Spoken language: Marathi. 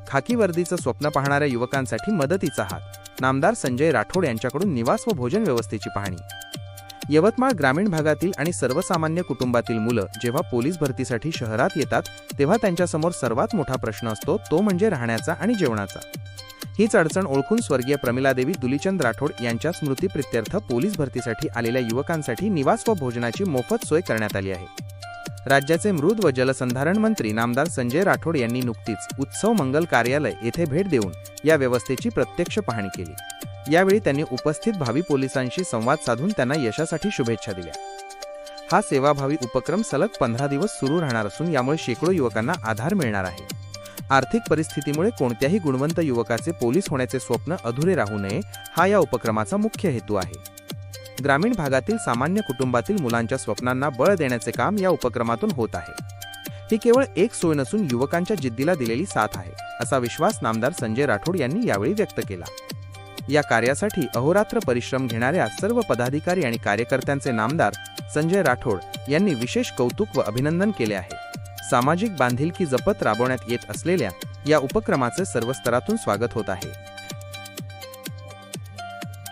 खाकी वर्दीचं स्वप्न पाहणाऱ्या युवकांसाठी मदतीचा हात, नामदार संजय राठोड यांच्याकडून निवास व भोजन व्यवस्थेची पाहणी। यवतमाळ ग्रामीण भागातील आणि सर्वसामान्य कुटुंबातील मुलं जेव्हा पोलीस भरतीसाठी शहरात येतात तेव्हा त्यांच्यासमोर सर्वात मोठा प्रश्न असतो तो म्हणजे राहण्याचा आणि जेवणाचा। हीच अडचण ओळखून स्वर्गीय प्रमिलादेवी दुलीचंद राठोड यांच्या स्मृतीप्रित्यर्थ पोलीस भरतीसाठी आलेल्या युवकांसाठी निवास व भोजनाची मोफत सोय करण्यात आली आहे। राज्याचे मृद व जलसंधारण मंत्री नामदार संजय राठोड यांनी नुकतीच उत्सव मंगल कार्यालय येथे भेट देऊन या व्यवस्थेची प्रत्यक्ष पाहणी केली। यावेळी त्यांनी उपस्थित भावी पोलिसांशी संवाद साधून त्यांना यशासाठी शुभेच्छा दिल्या। हा सेवाभावी उपक्रम सलग 15 दिवस सुरू राहणार असून यामुळे शेकडो युवकांना आधार मिळणार आहे। आर्थिक परिस्थितीमुळे कोणत्याही गुणवंत युवकाचे पोलीस होण्याचे स्वप्न अधुरे राहू नये हा या उपक्रमाचा मुख्य हेतू आहे। ग्रामीण भागातील सामान्य कुटुंबातील मुलांच्या स्वप्नांना बळ देण्याचे काम या उपक्रमातून होत आहे। ही केवळ एक सोय नसून युवकांच्या जिद्दीला दिलेली साथ आहे, असा विश्वास नामदार संजय राठोड यांनी यावेळी व्यक्त केला। या कार्यासाठी अहोरात्र परिश्रम घेणाऱ्या सर्व पदाधिकारी आणि कार्यकर्त्यांचे नामदार संजय राठोड यांनी विशेष कौतुक व अभिनंदन केले आहे। सामाजिक बांधिलकी जपत राबवण्यात येत असलेल्या या उपक्रमाचे सर्व स्तरातून स्वागत होत आहे।